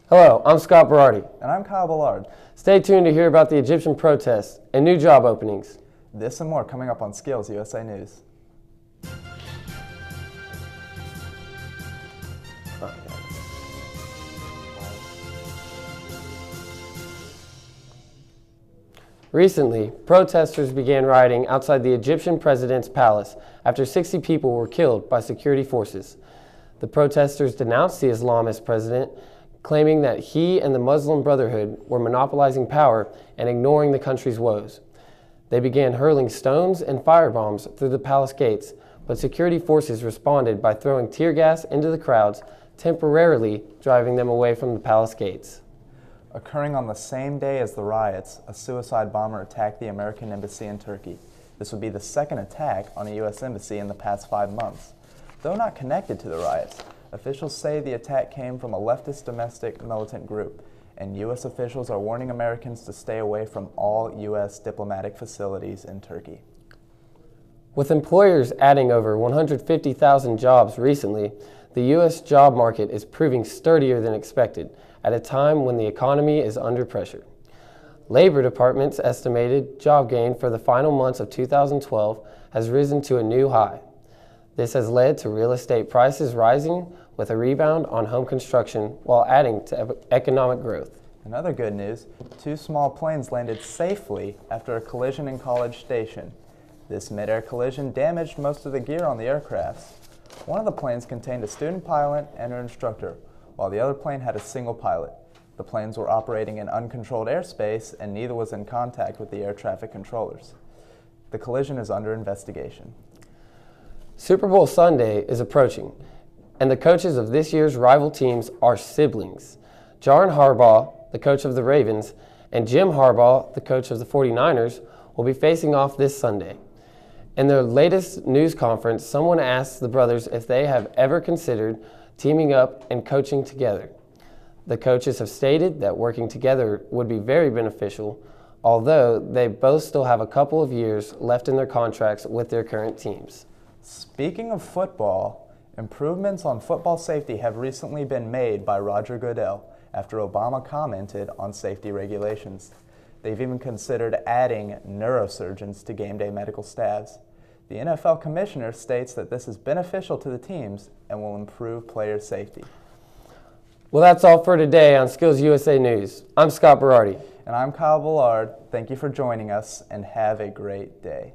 Hello, I'm Scott Berardi. And I'm Kyle Ballard. Stay tuned to hear about the Egyptian protests and new job openings. This and more coming up on Skills USA News. Recently, protesters began rioting outside the Egyptian president's palace after 60 people were killed by security forces. The protesters denounced the Islamist president, claiming that he and the Muslim Brotherhood were monopolizing power and ignoring the country's woes. They began hurling stones and firebombs through the palace gates, but security forces responded by throwing tear gas into the crowds, temporarily driving them away from the palace gates. Occurring on the same day as the riots, a suicide bomber attacked the American embassy in Turkey. This would be the second attack on a U.S. embassy in the past 5 months. Though not connected to the riots, officials say the attack came from a leftist domestic militant group, and U.S. officials are warning Americans to stay away from all U.S. diplomatic facilities in Turkey. With employers adding over 150,000 jobs recently, the U.S. job market is proving sturdier than expected at a time when the economy is under pressure. Labor Department's estimated job gain for the final months of 2012 has risen to a new high. This has led to real estate prices rising with a rebound on home construction while adding to economic growth. In other good news, 2 small planes landed safely after a collision in College Station. This mid-air collision damaged most of the gear on the aircrafts. One of the planes contained a student pilot and her instructor, while the other plane had a single pilot. The planes were operating in uncontrolled airspace and neither was in contact with the air traffic controllers. The collision is under investigation. Super Bowl Sunday is approaching, and the coaches of this year's rival teams are siblings. John Harbaugh, the coach of the Ravens, and Jim Harbaugh, the coach of the 49ers, will be facing off this Sunday. In their latest news conference, someone asked the brothers if they have ever considered teaming up and coaching together. The coaches have stated that working together would be very beneficial, although they both still have a couple of years left in their contracts with their current teams. Speaking of football, improvements on football safety have recently been made by Roger Goodell after Obama commented on safety regulations. They've even considered adding neurosurgeons to game day medical staffs. The NFL commissioner states that this is beneficial to the teams and will improve player safety. Well, that's all for today on Skills USA News. I'm Scott Berardi. And I'm Kyle Ballard. Thank you for joining us and have a great day.